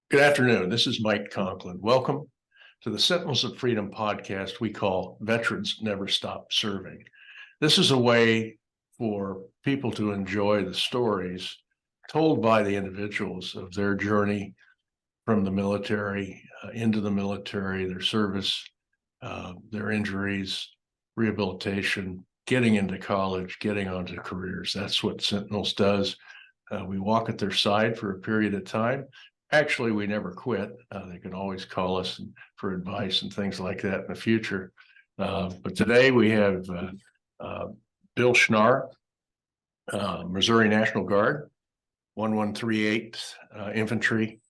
Good afternoon. This is Mike Conklin. Welcome to the Sentinels of Freedom podcast we call Veterans Never Stop Serving. This is a way for people to enjoy the stories told by the individuals of their journey from the military into the military, their service, their injuries, rehabilitation, getting into college, getting onto careers. That's what Sentinels does. We walk at their side for a period of time. Actually, we never quit. They can always call us for advice and things like that in the future. But today we have Bill Schnarr, Missouri National Guard, 1138 Infantry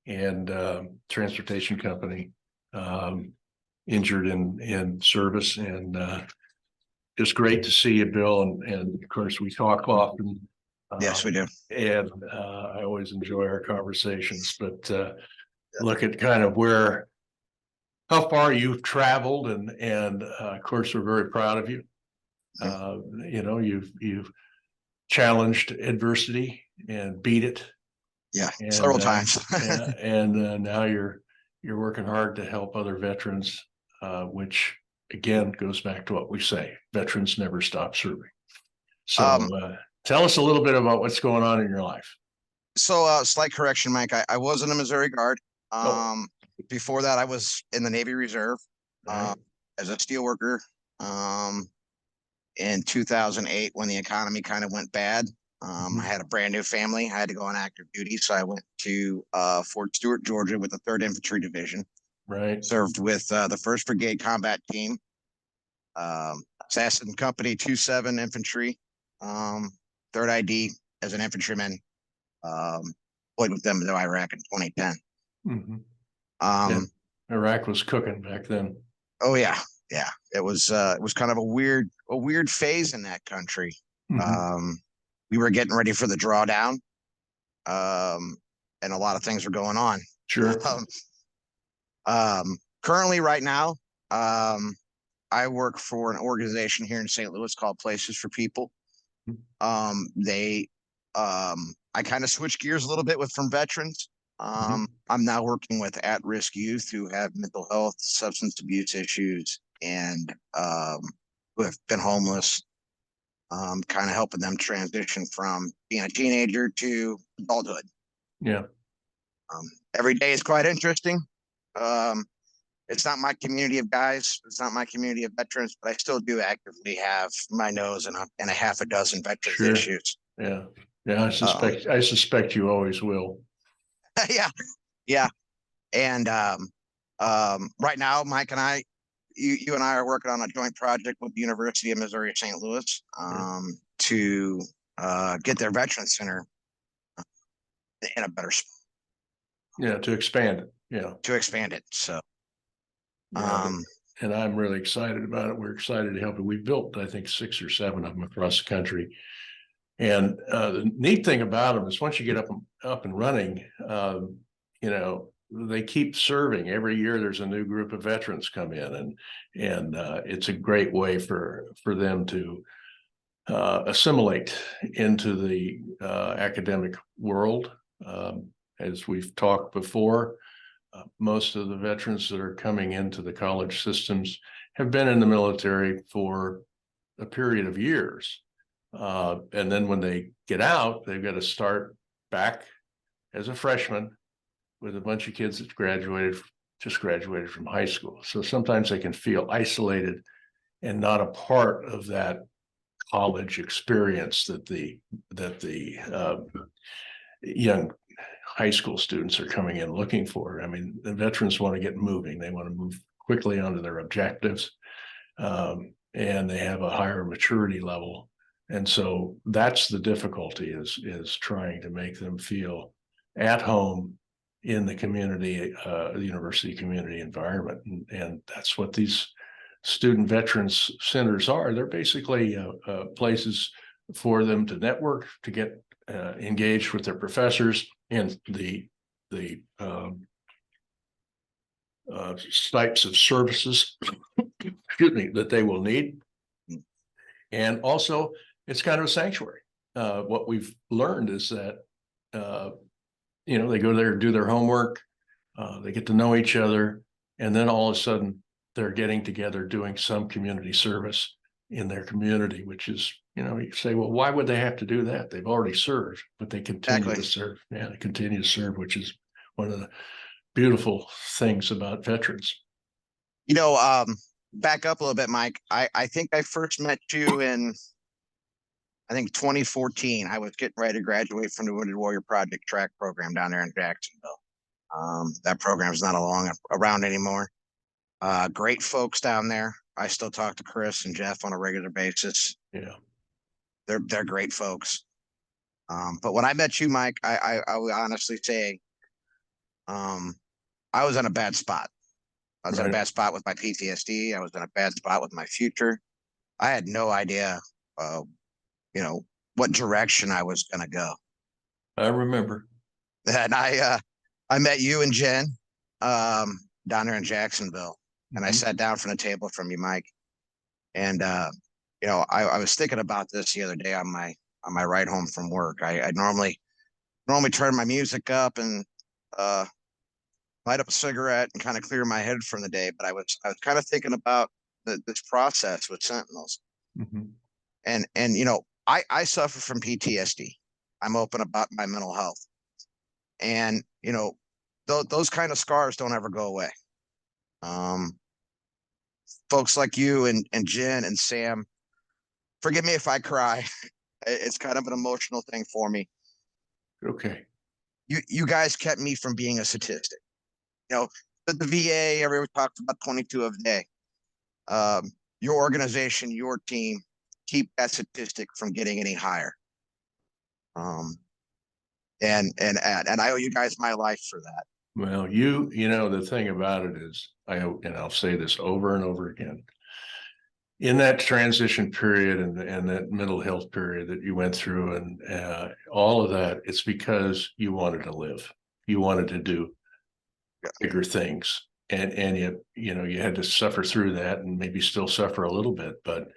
and Transportation Company, injured in service. And just great to see you, Bill. And of course, we talk often. Yes, we do. And I always enjoy our conversations, but look at kind of how far you've traveled, and of course, we're very proud of you. You've challenged adversity and beat it. Yeah, several times. and now you're working hard to help other veterans, which again goes back to what we say: veterans never stop serving. So. Tell us a little bit about what's going on in your life. So, slight correction, Mike. I was in the Missouri Guard. Before that, I was in the Navy Reserve as a steel worker. In 2008, when the economy kind of went bad, I had a brand new family. I had to go on active duty, so I went to Fort Stewart, Georgia, with the 3rd Infantry Division. Right. Served with the 1st Brigade Combat Team, Assassin Company 27 Infantry. 3rd ID as an infantryman, played with them in Iraq in 2010. Iraq was cooking back then. Oh yeah. It was kind of a weird phase in that country. We were getting ready for the drawdown, and a lot of things were going on. Sure. Currently, right now, I work for an organization here in St. Louis called Places for People. I kind of switched gears a little bit from veterans. I'm now working with at-risk youth who have mental health, substance abuse issues, and who have been homeless. Kind of helping them transition from being a teenager to adulthood. Yeah. Every day is quite interesting. It's not my community of guys. It's not my community of veterans, but I still do actively have my nose in a half a dozen veterans issues. Yeah. I suspect you always will. Yeah. And right now, Mike and you and I are working on a joint project with the University of Missouri St. Louis to get their veteran center in a better spot. Yeah, to expand it. Yeah. To expand it. So. And I'm really excited about it. We're excited to help it. We've built, I think, 6 or 7 of them across the country. And the neat thing about them is once you get up and running, they keep serving. Every year there's a new group of veterans come in, and it's a great way for them to assimilate into the academic world. As we've talked before, most of the veterans that are coming into the college systems have been in the military for a period of years. And then when they get out, they've got to start back as a freshman with a bunch of kids that just graduated from high school. So sometimes they can feel isolated and not a part of that college experience that the young high school students are coming in looking for. I mean, the veterans want to get moving. They want to move quickly onto their objectives, and they have a higher maturity level. And so that's the difficulty is trying to make them feel at home in the community, the university community environment. And that's what these student veterans centers are. They're basically places for them to network, to get engaged with their professors and the types of services that they will need. And also, it's kind of a sanctuary. What we've learned is that they go there, do their homework, They get to know each other, and then all of a sudden they're getting together doing some community service in their community, which is, you say, well, why would they have to do that? They've already served, but they continue Exactly. to serve. Yeah, they continue to serve, which is one of the beautiful things about veterans. Back up a little bit, Mike. I think I first met you in, I think 2014. I was getting ready to graduate from the Wounded Warrior Project track program down there in Jacksonville. That program is not around anymore. Great folks down there. I still talk to Chris and Jeff on a regular basis. Yeah. They're great folks. But when I met you, Mike, I would honestly say, I was in a bad spot. I was in a Right. bad spot with my PTSD. I was in a bad spot with my future. I had no idea, what direction I was going to go. I remember. And I met you and Jen, down there in Jacksonville, and I Mhm. sat down from the table from you, Mike. And I was thinking about this the other day on my ride home from work. I normally turn my music up and light up a cigarette and kind of clear my head from the day. But I was kind of thinking about this process with Sentinels, Mhm. and I suffer from PTSD. I'm open about my mental health, and those kind of scars don't ever go away. Um, Folks like you and Jen and Sam, forgive me if I cry. It's kind of an emotional thing for me. Okay. You guys kept me from being a statistic. You know, the VA, everyone talks about 22 of a day. Your organization, your team, keep that statistic from getting any higher. Um, and I owe you guys my life for that. Well, the thing about it is, and I'll say this over and over again, in that transition period and that mental health period that you went through and all of that, it's because you wanted to live. You wanted to do bigger things. And you had to suffer through that and maybe still suffer a little bit, but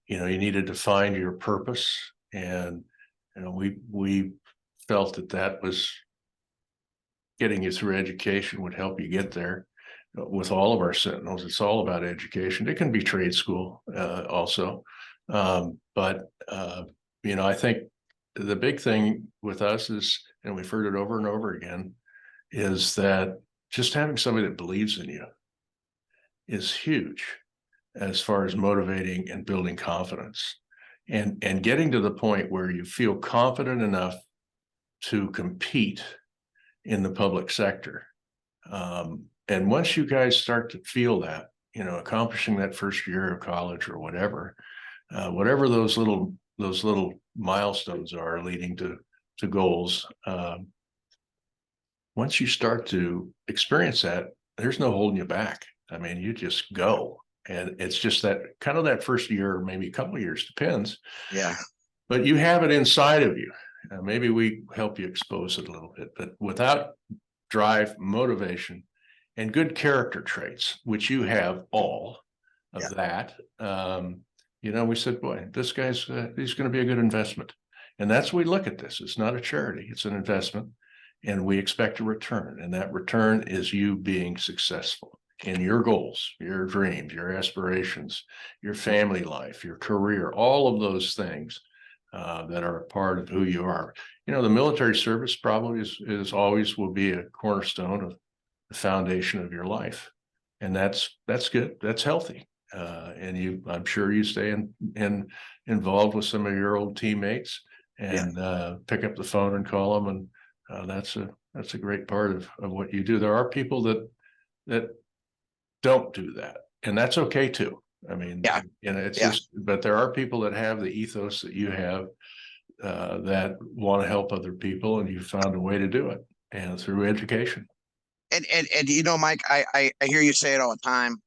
you needed to find your purpose. And we felt that was getting you through education would help you get there. With all of our Sentinels, it's all about education. It can be trade school also. But I think the big thing with us is, and we've heard it over and over again, is that just having somebody that believes in you is huge as far as motivating and building confidence, and getting to the point where you feel confident enough to compete in the public sector. And once you guys start to feel that, accomplishing that first year of college or whatever those little milestones are leading to goals, once you start to experience that, there's no holding you back. I mean, you just go. And it's just that kind of that first year, or maybe a couple of years, depends. Yeah. But you have it inside of you. Maybe we help you expose it a little bit, but without drive, motivation, and good character traits, which you have all of Yeah. that. We said, boy, this guy's he's going to be a good investment. And that's we look at this. It's not a charity, it's an investment. And we expect a return. And that return is you being successful in your goals, your dreams, your aspirations, your family life, your career, all of those things that are a part of who you are. The military service probably is always will be a cornerstone of the foundation of your life. And that's good. That's healthy. And I'm sure you stay involved with some of your old teammates Yeah. and pick up the phone and call them. And that's a great part of what you do. There are people that don't do that, and that's okay too. I mean, Yeah. it's Yeah. just, but there are people that have the ethos that you have, that want to help other people, and you found a way to do it, and through education. And Mike, I hear you say it all the time.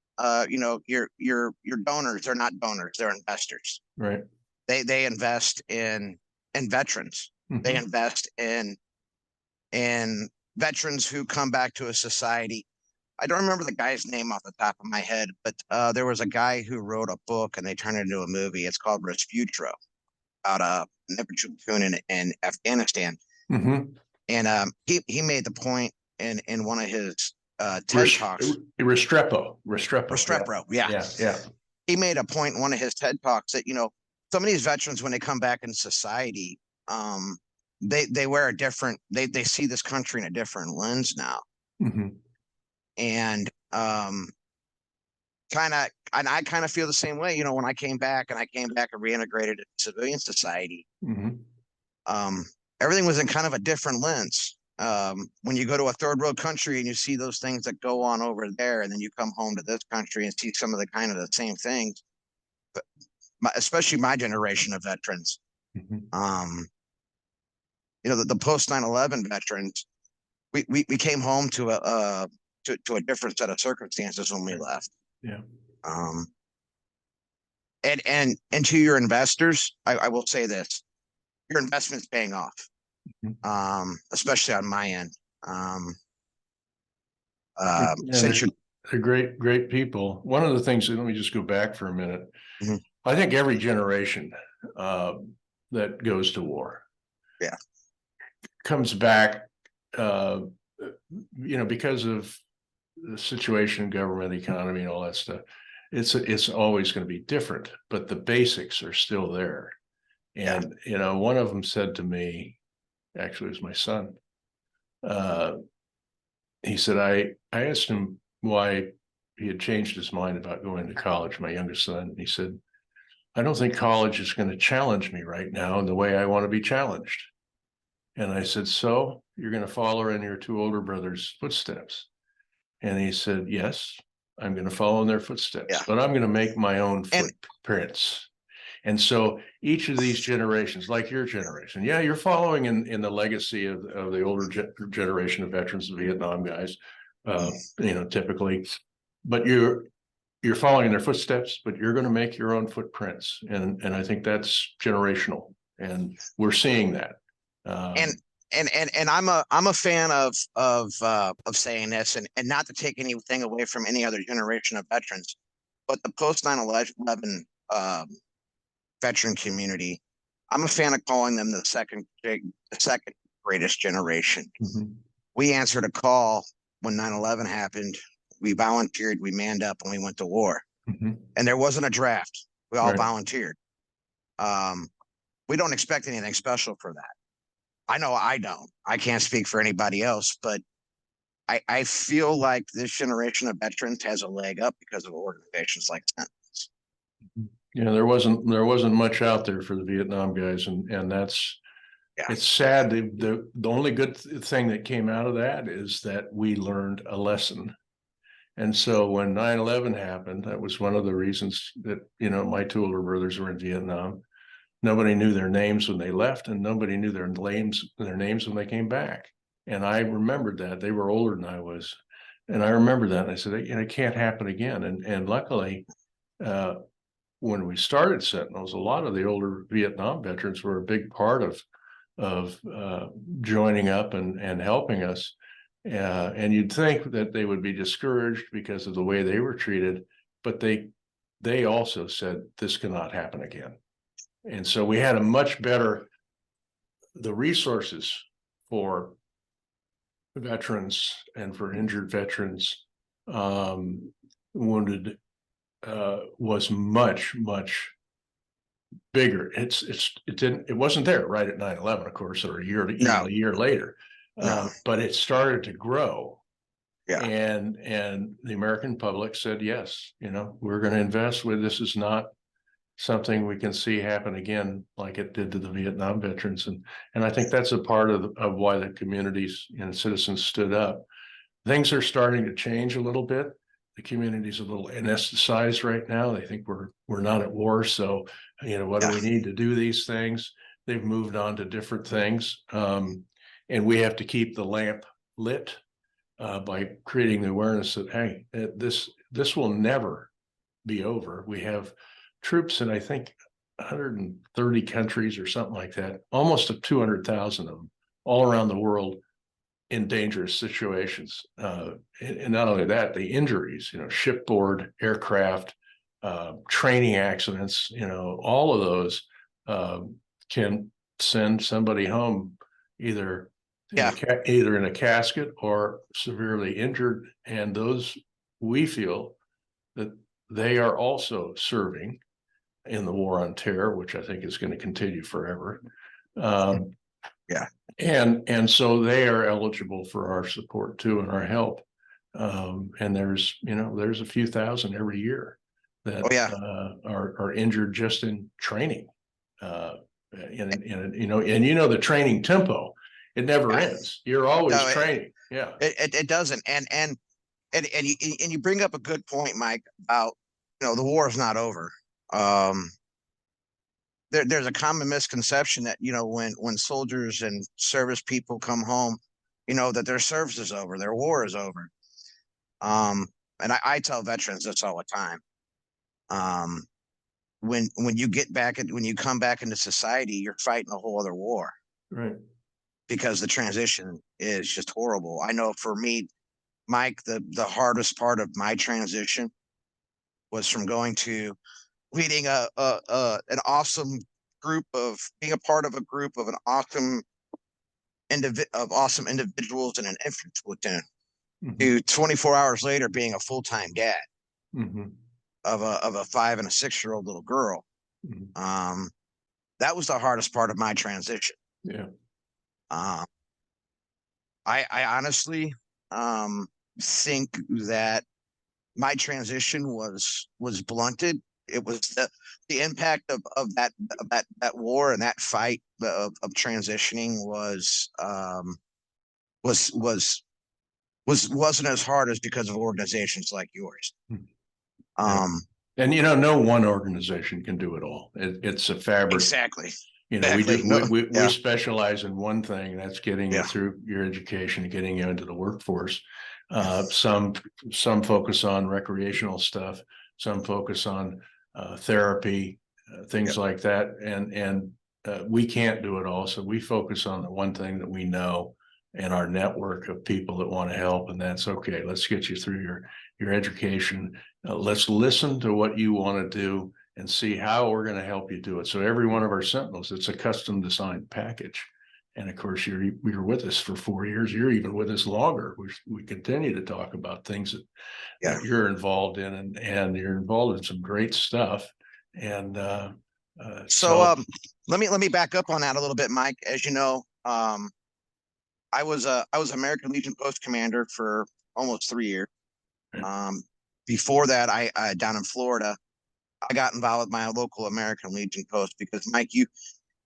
Your donors, they're not donors, they're investors. Right. They invest in veterans. They Mhm. invest in veterans who come back to a society. I don't remember the guy's name off the top of my head, but there was a guy who wrote a book and they turned it into a movie. It's called Resputro, about a infantry platoon in Afghanistan. Mhm. And he made the point in one of his TED Talks. Restrepo. Restrepo, yeah. Yeah. He made a point in one of his TED Talks that, some of these veterans, when they come back in society, they wear a different, they see this country in a different lens now. Mm-hmm. And I kind of feel the same way, when I came back and reintegrated into civilian society. Mm-hmm. Everything was in kind of a different lens. When you go to a third world country and you see those things that go on over there, and then you come home to this country and see some of the kind of the same things, but especially my generation of veterans, Mm-hmm. the post 9/11 veterans, we came home to a different set of circumstances when we left. Yeah. And to your investors, I will say this: your investment's paying off, especially on my end. Since They're great people. One of the things, let me just go back for a minute. Mm-hmm. I think every generation that goes to war, comes back, because of the situation, government, economy, and all that stuff. It's always going to be different, but the basics are still there. And one of them said to me, actually, it was my son. He said, I asked him why he had changed his mind about going to college, my youngest son. And he said, I don't think college is going to challenge me right now in the way I want to be challenged. And I said, so you're going to follow in your two older brothers' footsteps? And he said, yes, I'm going to follow in their footsteps, but I'm going to make my own footprints. And so each of these generations, like your generation, you're following in the legacy of the older generation of veterans, of Vietnam guys, typically, but you're following in their footsteps, but you're going to make your own footprints. And I think that's generational, and we're seeing that. And I'm a fan of saying this, and not to take anything away from any other generation of veterans, but the post 9/11 veteran community, I'm a fan of calling them the second greatest generation. Mm-hmm. We answered a call when 9/11 happened. We volunteered, we manned up, and we went to war. Mm-hmm. And there wasn't a draft. We all volunteered. We don't expect anything special for that. I know I don't. I can't speak for anybody else, but I feel like this generation of veterans has a leg up because of organizations like Sentinels. Yeah, there wasn't much out there for the Vietnam guys, and that's it's sad. The only good thing that came out of that is that we learned a lesson. And so when 9/11 happened, that was one of the reasons that, my two older brothers were in Vietnam. Nobody knew their names when they left, and nobody knew their names when they came back. And I remembered that. They were older than I was. And I remember that. And I said, it can't happen again. And luckily, when we started Sentinels, a lot of the older Vietnam veterans were a big part of joining up and helping us. And you'd think that they would be discouraged because of the way they were treated, but they also said this cannot happen again. And so we had the resources for veterans and for injured veterans, wounded, was much bigger. It wasn't there right at 9/11, of course, or a year later. But it started to grow. And the American public said, yes, we're going to invest with this. Is not something we can see happen again like it did to the Vietnam veterans. And I think that's a part of why the communities and citizens stood up. Things are starting to change a little bit. The community's a little anesthetized right now. They think we're not at war. So, what do we need to do these things? They've moved on to different things. And we have to keep the lamp lit by creating the awareness that, hey, this will never be over. We have troops in, I think, 130 countries or something like that, almost 200,000 of them all around the world in dangerous situations. And not only that, the injuries, shipboard, aircraft, training accidents, all of those can send somebody home either Yeah. either in a casket or severely injured. And those, we feel that they are also serving in the war on terror, which I think is going to continue forever. Yeah. And so they are eligible for our support too and our help. And there's a few thousand every year that Oh, yeah. are injured just in training. And the training tempo, it never Yeah. ends. You're always No, training. Yeah. it doesn't. And you bring up a good point, Mike, about, the war is not over. There's a common misconception that, when soldiers and service people come home, that their service is over, their war is over. And I tell veterans this all the time. When you come back into society, you're fighting a whole other war. Right. Because the transition is just horrible. I know for me, Mike, the hardest part of my transition was from leading an awesome group of being a part of a group of awesome individuals in an infantry platoon to 24 hours later being a full-time dad of a 5 and a 6-year-old little girl. That was the hardest part of my transition. Yeah. I honestly think that my transition was blunted. It was the impact of that war and that fight of transitioning wasn't as hard as because of organizations like yours. And no one organization can do it all. It's a fabric. Exactly. We specialize in one thing, that's getting you Yeah. through your education, getting you into the workforce. Some focus on recreational stuff, some focus on therapy, things like that. And we can't do it all. So we focus on the one thing that we know and our network of people that want to help. And that's okay. Let's get you through your education. Let's listen to what you want to do and see how we're going to help you do it. So every one of our Sentinels, it's a custom designed package. And of course, you're with us for 4 years. You're even with us longer. We continue to talk about things that you're involved in, and you're involved in some great stuff. And so let me back up on that a little bit, Mike. As you know, I was American Legion post commander for almost 3 years. Before that, I down in Florida, I got involved with my local American Legion post because, Mike, you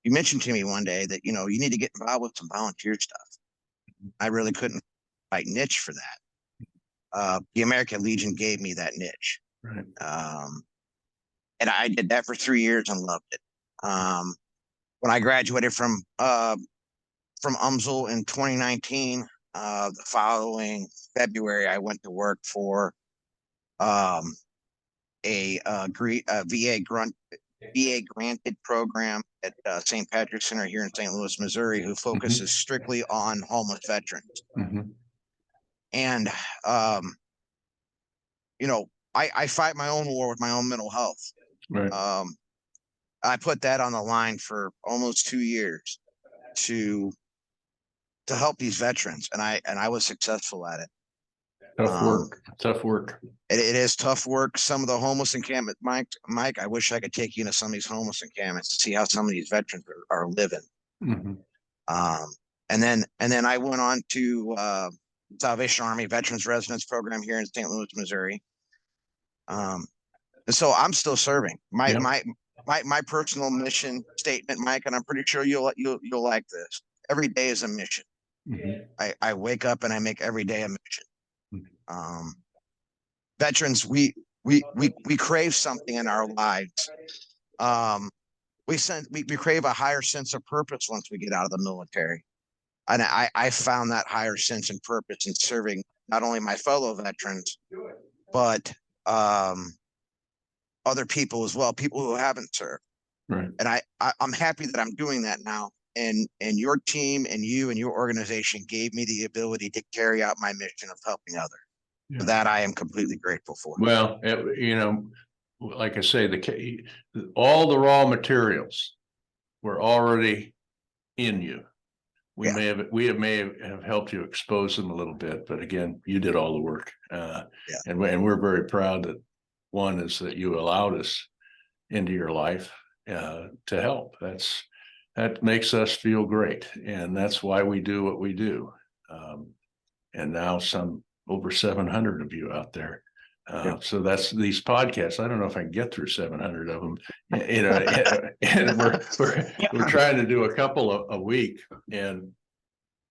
mentioned to me one day that, you need to get involved with some volunteer stuff. I really couldn't find a niche for that. The American Legion gave me that niche. Right. And I did that for 3 years and loved it. When I graduated from UMSL in 2019, the following February, I went to work for a VA granted program at St. Patrick's Center here in St. Louis, Missouri, who focuses strictly on homeless veterans. And I fight my own war with my own mental health. Right. I put that on the line for almost 2 years to help these veterans, and I was successful at it. Tough work. It is tough work. Some of the homeless encampment, Mike, I wish I could take you into some of these homeless encampments to see how some of these veterans are living. And then I went on to Salvation Army Veterans Residence Program here in St. Louis, Missouri. And so I'm still serving. My personal mission statement, Mike, and I'm pretty sure you'll like this. Every day is a mission. I wake up and I make every day a mission. Veterans, we crave something in our lives. We crave a higher sense of purpose once we get out of the military. And I found that higher sense and purpose in serving not only my fellow veterans, but other people as well, people who haven't served. Right. And I'm happy that I'm doing that now. And your team and you and your organization gave me the ability to carry out my mission of helping others. For that, I am completely grateful for. Well, like I say, all the raw materials were already in you. we may have helped you expose them a little bit, but again, you did all the work. And we're very proud that one is that you allowed us into your life to help. That makes us feel great, and that's why we do what we do. And now over 700 of you out there. So that's these podcasts. I don't know if I can get through 700 of them, and we're trying to do a couple a week. And,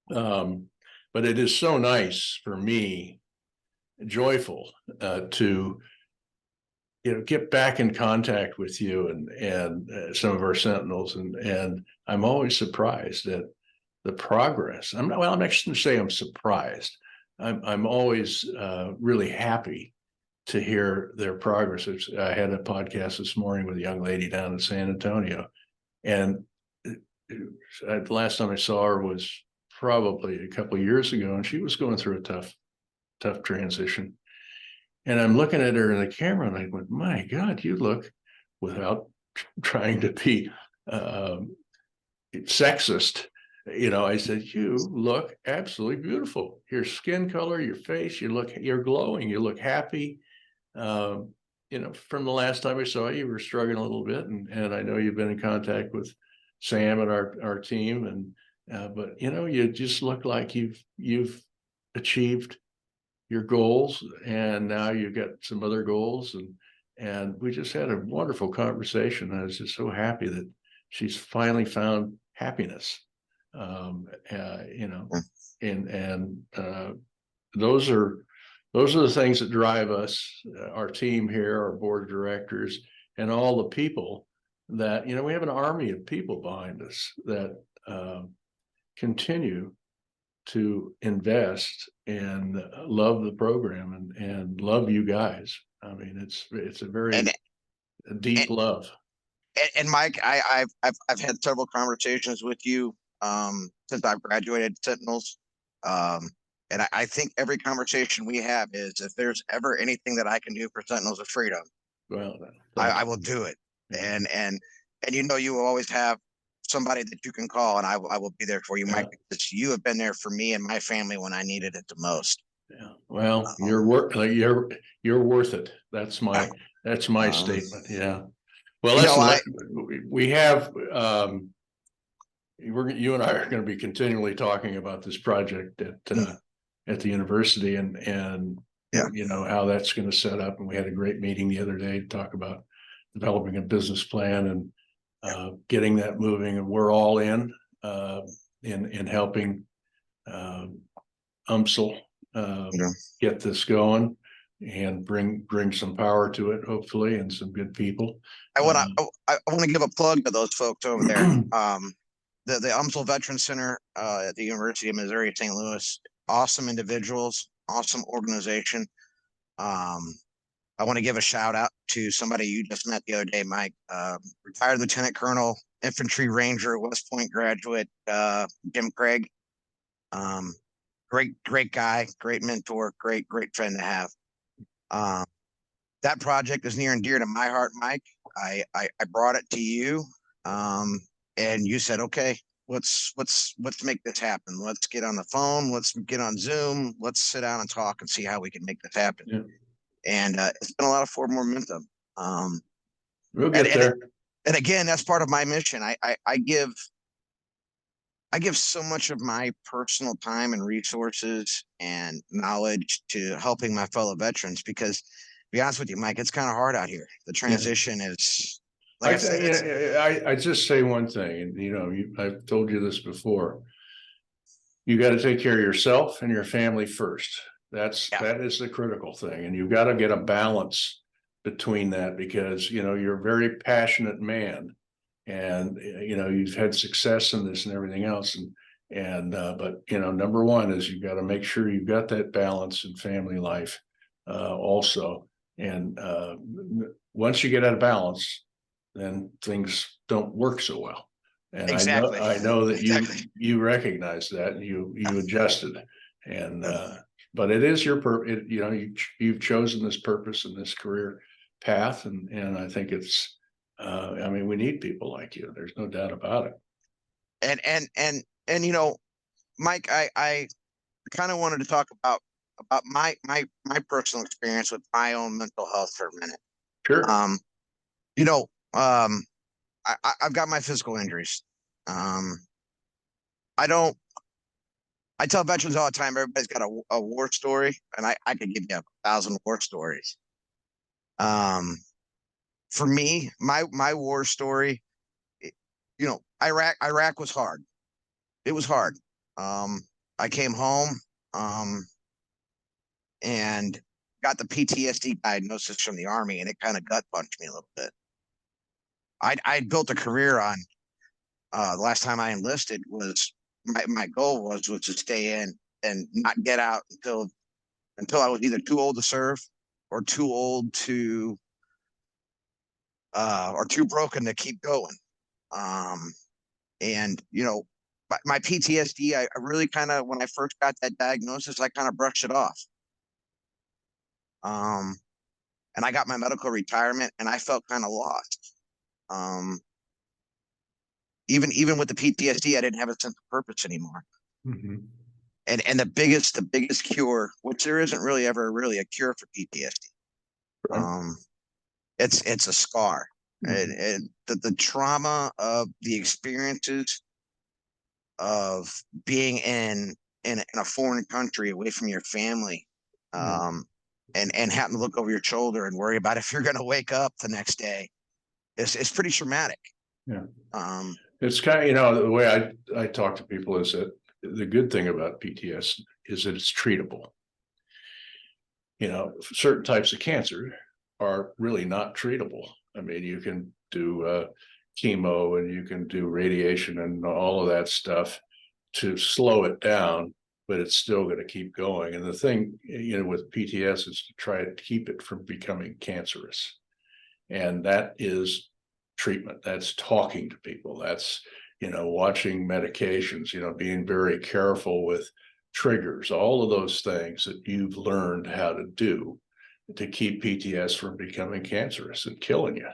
but it is so nice for me, joyful, to, get back in contact with you and some of our Sentinels. And I'm always surprised at the progress. I'm actually going to say I'm surprised. I'm always really happy to hear their progress. I had a podcast this morning with a young lady down in San Antonio, and the last time I saw her was probably a couple of years ago, and she was going through a tough transition. And I'm looking at her in the camera, and I went, "My God, you look," without trying to be sexist. I said, "You look absolutely beautiful. Your skin color, your face, you're glowing. You look happy." From the last time I saw you, you were struggling a little bit, and I know you've been in contact with Sam and our team, but you just look like you've achieved your goals, and now you've got some other goals, and we just had a wonderful conversation. I was just so happy that she's finally found happiness. And those are the things that drive us, our team here, our board of directors, and all the people that, we have an army of people behind us that continue to invest and love the program and love you guys. I mean, it's a very deep love. And Mike, I've had several conversations with you since I've graduated Sentinels. And I think every conversation we have is, if there's ever anything that I can do for Sentinels of Freedom, well, I will do it. Yeah. And you will always have somebody that you can call, and I will be there for you, Mike, because you have been there for me and my family when I needed it the most. Yeah. Well, you're worth it. That's my statement. Yeah. Well, listen, we have you and I are going to be continually talking about this project at the university, and how that's going to set up. And we had a great meeting the other day to talk about developing a business plan and getting that moving. And we're all in helping UMSL get this going and bring some power to it, hopefully, and some good people. I want to give a plug to those folks over there. The UMSL Veteran Center at the University of Missouri St. Louis, awesome individuals, awesome organization. I want to give a shout out to somebody you just met the other day, Mike, retired Lieutenant Colonel, Infantry Ranger, West Point graduate, Jim Craig. Great guy, great mentor, great friend to have. That project is near and dear to my heart, Mike. I brought it to you, and you said, "Okay, let's make this happen. Let's get on the phone. Let's get on Zoom. Let's sit down and talk and see how we can make this happen." Yeah. And it's been a lot of forward momentum. We'll get there. And again, that's part of my mission. I give so much of my personal time and resources and knowledge to helping my fellow veterans, because, to be honest with you, Mike, it's kind of hard out here. The transition is, like I just say one thing, and I've told you this before. You got to take care of yourself and your family first. That is the critical thing, and you've got to get a balance between that, because you're a very passionate man, and you've had success in this and everything else, but number one is you've got to make sure you've got that balance in family life also, and once you get out of balance, then things don't work so well. And exactly. I know that you recognize that, and you adjusted, and but it is your you've chosen this purpose and this career path, and I think it's we need people like you. There's no doubt about it. And Mike, I kind of wanted to talk about my personal experience with my own mental health for a minute. Sure. You know, um, I've got my physical injuries. I don't. I tell veterans all the time, everybody's got a war story, and I could give you 1,000 war stories. For me, my war story, Iraq was hard. It was hard. I came home, and got the PTSD diagnosis from the Army, and it kind of gut punched me a little bit. I built a career on, the last time I enlisted was my goal was to stay in and not get out until I was either too old to serve or too old to or too broken to keep going. And my PTSD, I really kind of, when I first got that diagnosis, I kind of brushed it off. And I got my medical retirement, and I felt kind of lost. Even with the PTSD, I didn't have a sense of purpose anymore. Mm-hmm. And the biggest cure, which there isn't really ever really a cure for PTSD. Right. It's a scar. Mm-hmm. And the trauma of the experiences of being in a foreign country away from your family, and having to look over your shoulder and worry about if you're going to wake up the next day, it's pretty traumatic. Yeah. Um, It's kind of, the way I talk to people is that the good thing about PTS is that it's treatable. Certain types of cancer are really not treatable. I mean, you can do chemo and you can do radiation and all of that stuff to slow it down, but it's still going to keep going. And the thing, with PTS is to try to keep it from becoming cancerous. And that is treatment. That's talking to people. That's, watching medications, being very careful with triggers, all of those things that you've learned how to do to keep PTS from becoming cancerous and killing you.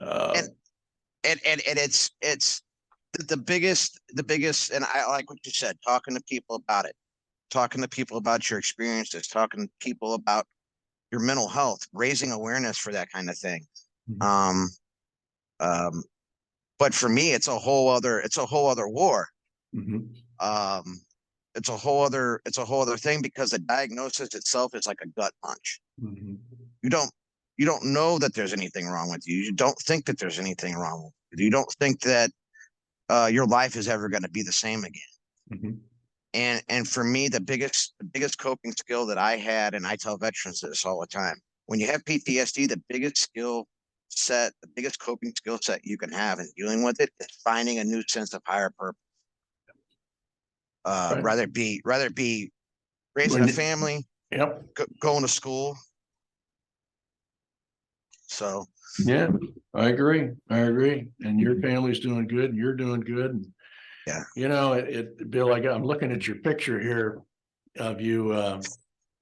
and it's the biggest, and I like what you said, talking to people about it, talking to people about your experiences, talking to people about your mental health, raising awareness for that kind of thing. Um, but for me, it's a whole other war. Mm-hmm. It's a whole other thing, because the diagnosis itself is like a gut punch. Mm-hmm. You don't know that there's anything wrong with you. You don't think that there's anything wrong with you. You don't think that your life is ever going to be the same again. Mm-hmm. And for me, the biggest coping skill that I had, and I tell veterans this all the time, when you have PTSD, the biggest coping skill set you can have in dealing with it is finding a new sense of higher purpose. Right. Rather it be raising a family, Yep. going to school. So yeah, I agree. And your family's doing good, and you're doing good. And yeah, Bill, I'm looking at your picture here of you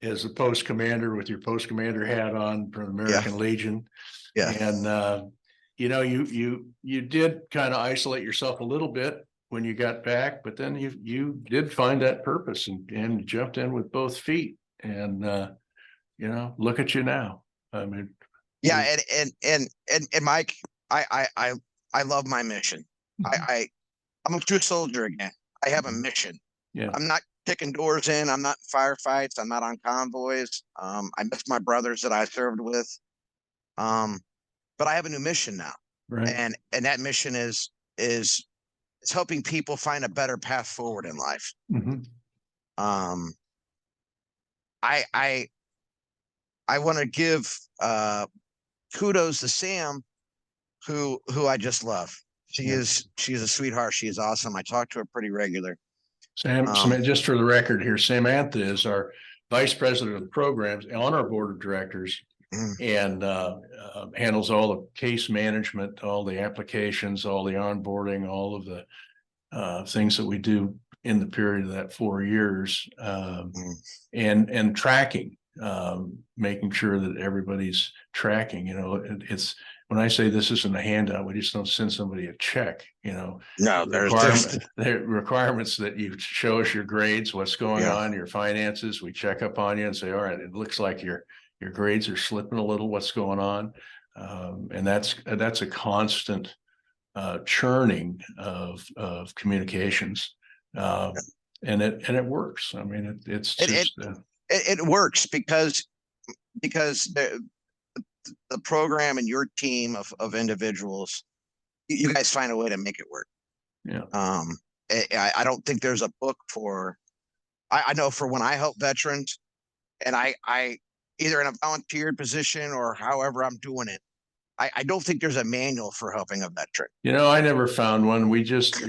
as a post commander with your post commander hat on from American Legion. yeah. And you did kind of isolate yourself a little bit when you got back, but then you did find that purpose and jumped in with both feet. And look at you now. I mean, Yeah, and Mike, I love my mission. I'm a true soldier again. I have a mission. Yeah. I'm not kicking doors in. I'm not in firefights. I'm not on convoys. I miss my brothers that I served with. But I have a new mission now. Right. And that mission is helping people find a better path forward in life. Mm-hmm. I want to give kudos to Sam, who I just love. She's a sweetheart. She is awesome. I talk to her pretty regular. Sam, just for the record here, Samantha is our vice president of the programs on our board of directors, and handles all the case management, all the applications, all the onboarding, all of the things that we do in the period of that 4 years, and tracking, making sure that everybody's tracking. It's when I say this isn't a handout, we just don't send somebody a check, No, the requirements that you show us your grades, what's going Yeah. on, your finances. We check up on you and say, all right, it looks like your grades are slipping a little. What's going on? And that's a constant churning of communications. And it works. I mean, it's just it works because the program and your team of individuals, you guys find a way to make it work. Yeah. I don't think there's a book for. I know for when I help veterans, and I either in a volunteered position or however I'm doing it, I don't think there's a manual for helping a veteran. I never found one. We just,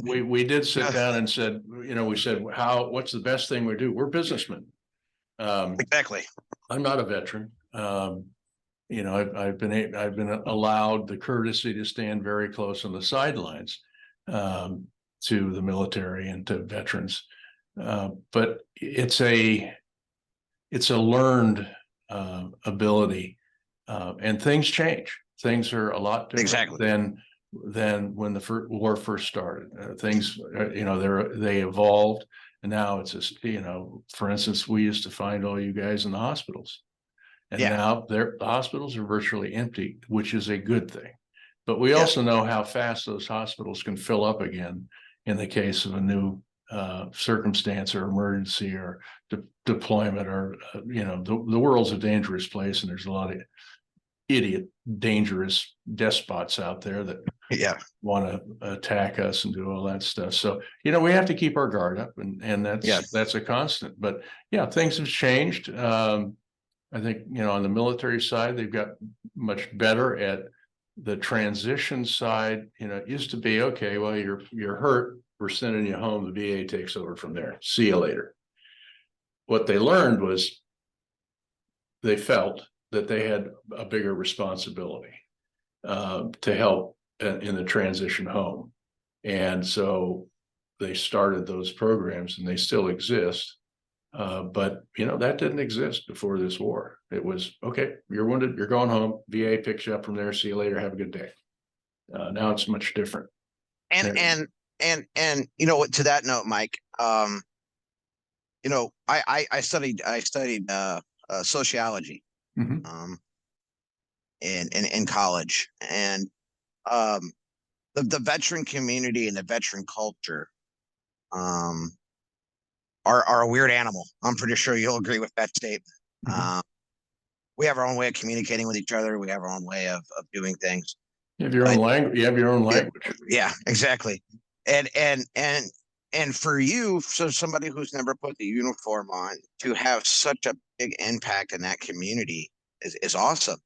we did sit down and said, we said, what's the best thing we do? We're businessmen. Exactly. I'm not a veteran. I've been allowed the courtesy to stand very close on the sidelines to the military and to veterans. But it's a learned ability, and things change. Things are a lot different than when the war first started. Things, they evolved, and now it's just, for instance, we used to find all you guys in the hospitals, and now the hospitals are virtually empty, which is a good thing. But we also know how fast those hospitals can fill up again in the case of a new circumstance or emergency or deployment, or the world's a dangerous place, and there's a lot of idiot, dangerous despots out there that want to attack us and do all that stuff. So we have to keep our guard up, and that's a constant. But things have changed. I think on the military side, they've got much better at the transition side. It used to be, okay, well, you're hurt, we're sending you home, the VA takes over from there, see you later. What they learned was they felt that they had a bigger responsibility to help in the transition home. And so they started those programs, and they still exist. But that didn't exist before this war. It was, okay, you're wounded, you're going home, VA picks you up from there, see you later, have a good day. Now it's much different. And to that note, Mike, I studied sociology in college, and the veteran community and the veteran culture are a weird animal. I'm pretty sure you'll agree with that statement. We have our own way of communicating with each other. We have our own way of doing things. You have your own language. You have your own language. Yeah, exactly. And for you, so somebody who's never put the uniform on, to have such a big impact in that community is awesome.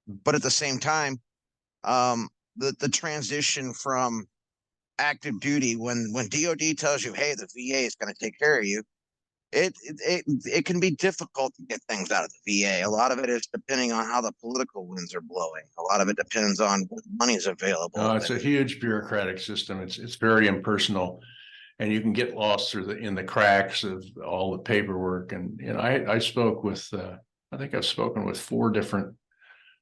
But at the same time, the transition from active duty, when DOD tells you, hey, the VA is going to take care of you, it can be difficult to get things out of the VA. A lot of it is depending on how the political winds are blowing. A lot of it depends on what money is available. It's a huge bureaucratic system. It's very impersonal, and you can get lost in the cracks of all the paperwork. And I spoke with I think I've spoken with 4 different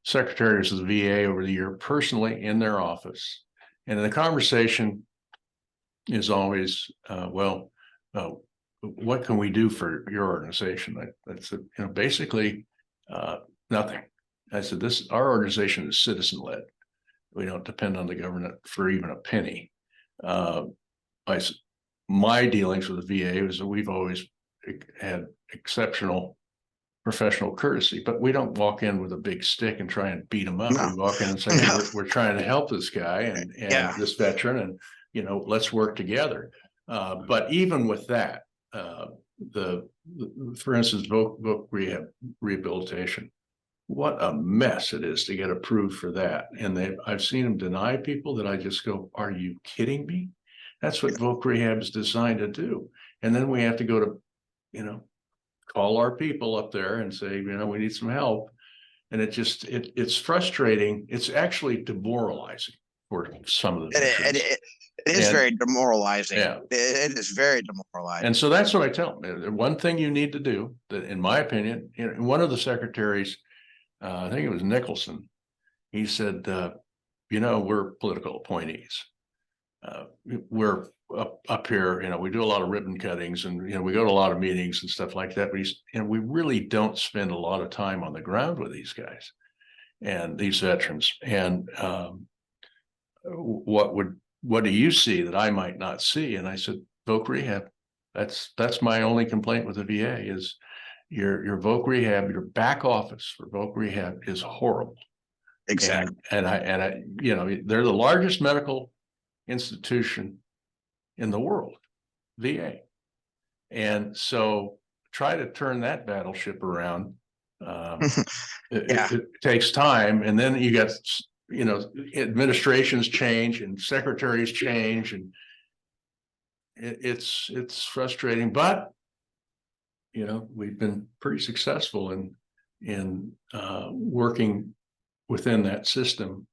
secretaries of the VA over the year personally in their office, and the conversation is always, what can we do for your organization? I said, basically nothing. I said, our organization is citizen led. We don't depend on the government for even a penny. I said, my dealings with the VA is that we've always had exceptional professional courtesy, but we don't walk in with a big stick and try and beat them up. We walk in and say, we're trying to help this guy and this veteran, and let's work together. But even with that, for instance, voc rehabilitation, what a mess it is to get approved for that. And I've seen them deny people that I just go, are you kidding me? That's what voc rehab is designed to do. And then we have to go to, call our people up there and say, we need some help. And it's frustrating. It's actually demoralizing for some of the veterans. It is very demoralizing. Yeah. It is very demoralizing. And so that's what I tell them. One thing you need to do, that in my opinion, one of the secretaries, I think it was Nicholson, He said, we're political appointees. We're up here, we do a lot of ribbon cuttings and, we go to a lot of meetings and stuff like that. But we really don't spend a lot of time on the ground with these guys and these veterans. And what do you see that I might not see? And I said, voc rehab. That's my only complaint with the VA is your voc rehab, your back office for voc rehab is horrible. Exactly. And I, they're the largest medical institution in the world, VA. And so try to turn that battleship around. It takes time. And then you got, administrations change and secretaries change, and it's frustrating, but we've been pretty successful in working within that system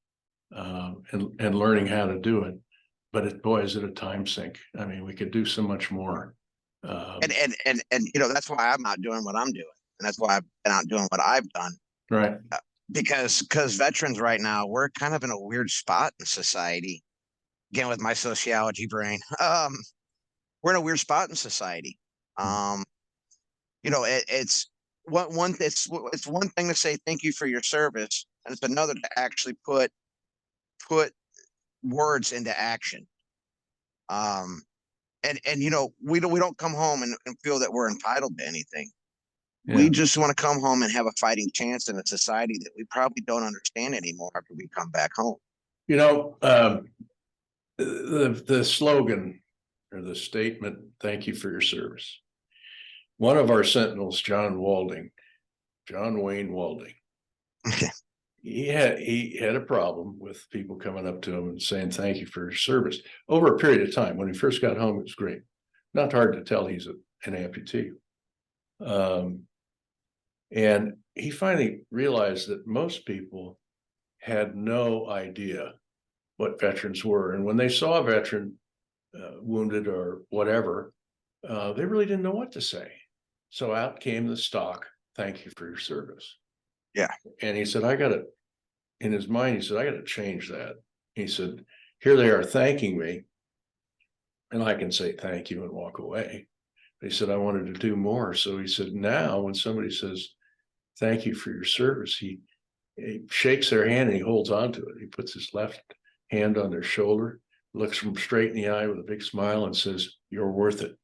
and learning how to do it. But boy, is it a time sink. I mean, we could do so much more. And that's why I'm not doing what I'm doing, and that's why I've been out doing what I've done. Right. Because veterans right now, we're kind of in a weird spot in society. Again, with my sociology brain, we're in a weird spot in society. It's one thing to say thank you for your service, and it's another to actually put words into action. We don't come home and feel that we're entitled to anything. Yeah. We just want to come home and have a fighting chance in a society that we probably don't understand anymore after we come back home. The slogan or the statement, thank you for your service. One of our Sentinels, John Wayne Walding, he had a problem with people coming up to him and saying thank you for your service over a period of time. When he first got home, it was great. Not hard to tell he's an amputee. And he finally realized that most people had no idea what veterans were. And when they saw a veteran wounded or whatever, they really didn't know what to say. So out came the stock, thank you for your service. Yeah. And he said, in his mind, he said, I got to change that. He said, here they are thanking me, and I can say thank you and walk away. But he said, I wanted to do more. So he said, now when somebody says, thank you for your service, he shakes their hand and he holds on to it. He puts his left hand on their shoulder, looks them straight in the eye with a big smile and says, you're worth it.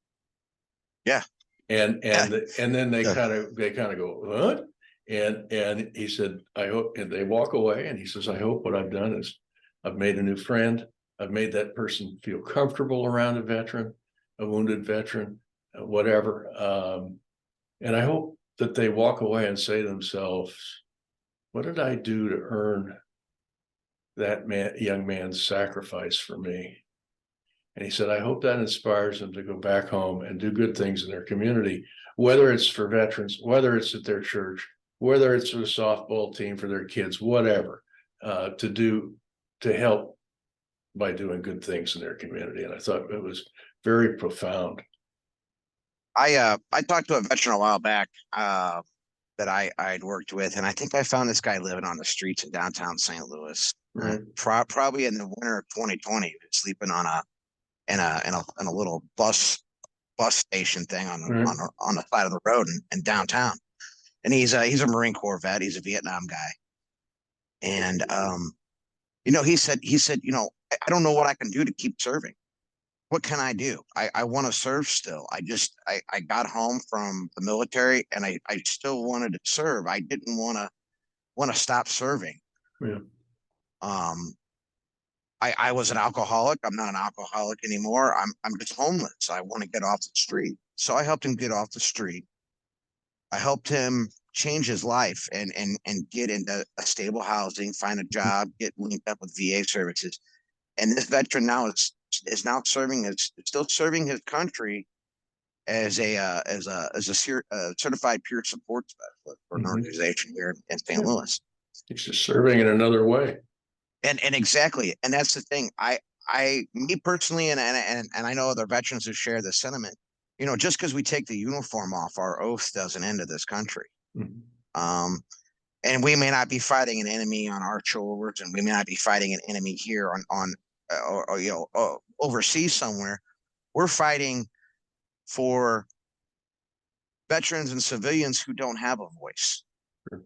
Yeah. And then they kind of go, what? And he said, I hope, and they walk away, and he says, I hope what I've done is I've made a new friend. I've made that person feel comfortable around a veteran, a wounded veteran, whatever. And I hope that they walk away and say to themselves, what did I do to earn that young man's sacrifice for me? And he said, I hope that inspires them to go back home and do good things in their community, whether it's for veterans, whether it's at their church, whether it's a softball team for their kids, whatever, to help by doing good things in their community. And I thought it was very profound. I talked to a veteran a while back that I'd worked with, and I think I found this guy living on the streets in downtown St. Louis, right. Probably in the winter of 2020, sleeping on a little bus station thing on the side of the road in downtown. And he's a Marine Corps vet. He's a Vietnam guy. And, he said, I don't know what I can do to keep serving. What can I do? I want to serve still. I got home from the military and I still wanted to serve. I didn't want to stop serving. Yeah. I was an alcoholic. I'm not an alcoholic anymore. I'm just homeless. I want to get off the street. So I helped him get off the street. I helped him change his life and get into a stable housing, find a job, get linked up with VA services. And this veteran now is now still serving his country as a certified peer support specialist for an organization here in St. Louis. He's just serving in another way. And exactly. And that's the thing. Me personally, and I know other veterans who share this sentiment, just because we take the uniform off, our oath doesn't end to this country. Mm-hmm. and we may not be fighting an enemy on our shoulders, and we may not be fighting an enemy here or overseas somewhere. We're fighting for veterans and civilians who don't have a voice. Sure.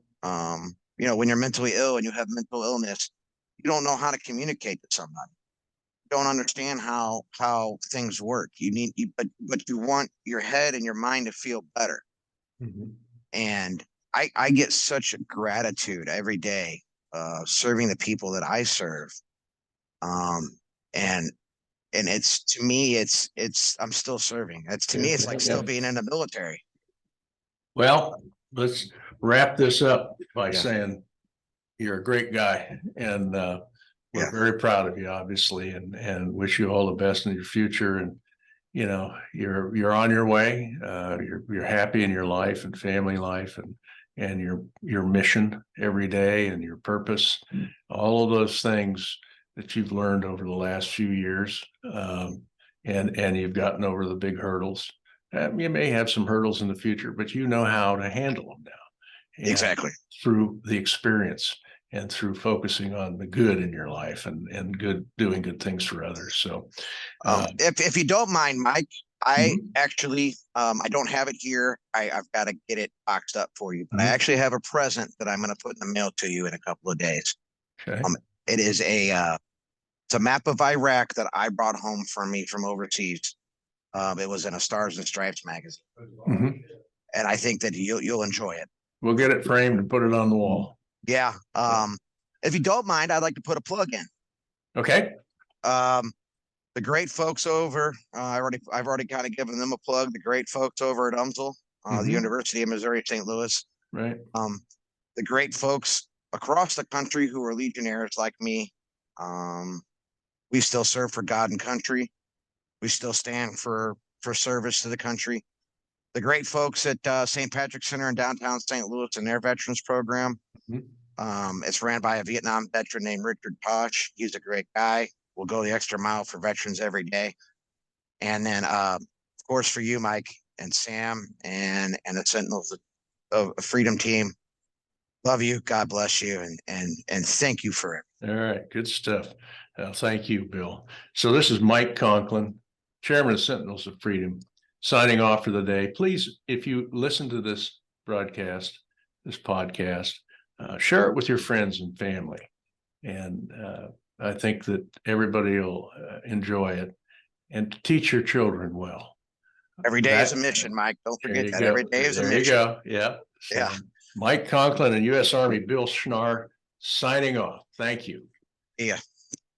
When you're mentally ill and you have mental illness, you don't know how to communicate to somebody. You don't understand how things work. But you want your head and your mind to feel better. Mm-hmm. And I get such gratitude every day serving the people that I serve. And it's, to me, it's I'm still serving. To me, it's like still being in the military. Well, let's wrap this up by Yeah. saying you're a great guy, and we're very proud of you, obviously, and wish you all the best in your future. And you're on your way. You're happy in your life and family life, and your mission every day and your purpose, all of those things that you've learned over the last few years, and you've gotten over the big hurdles. You may have some hurdles in the future, but you know how to handle them now. And exactly. through the experience and through focusing on the good in your life and doing good things for others. So if you don't mind, Mike, I actually I don't have it here. I've got to get it boxed up for you, but I actually have a present that I'm going to put in the mail to you in a couple of days. Okay. It is it's a map of Iraq that I brought home from overseas. It was in a Stars and Stripes magazine, and I think that you'll enjoy it. We'll get it framed and put it on the wall. Yeah. If you don't mind, I'd like to put a plug in. Okay. The great folks over, I've already kind of given them a plug. The great folks over at UMSL, the University of Missouri St. Louis. Right. The great folks across the country who are Legionnaires like me. We still serve for God and country. We still stand for service to the country. The great folks at St. Patrick's Center in downtown St. Louis and their veterans program. It's ran by a Vietnam veteran named Richard Posh. He's a great guy. We'll go the extra mile for veterans every day. And then, of course, for you, Mike and Sam and the Sentinels of Freedom team, love you. God bless you. And thank you for it. All right. Good stuff. Thank you, Bill. So this is Mike Conklin, Chairman of Sentinels of Freedom, signing off for the day. Please, if you listen to this broadcast, this podcast, share it with your friends and family. And I think that everybody will enjoy it, and to teach your children well. Every day is a mission, Mike. Don't forget that. Every day is a mission. There you go. Yeah. So, yeah. Mike Conklin and U.S. Army Bill Schnarr signing off. Thank you. Yeah.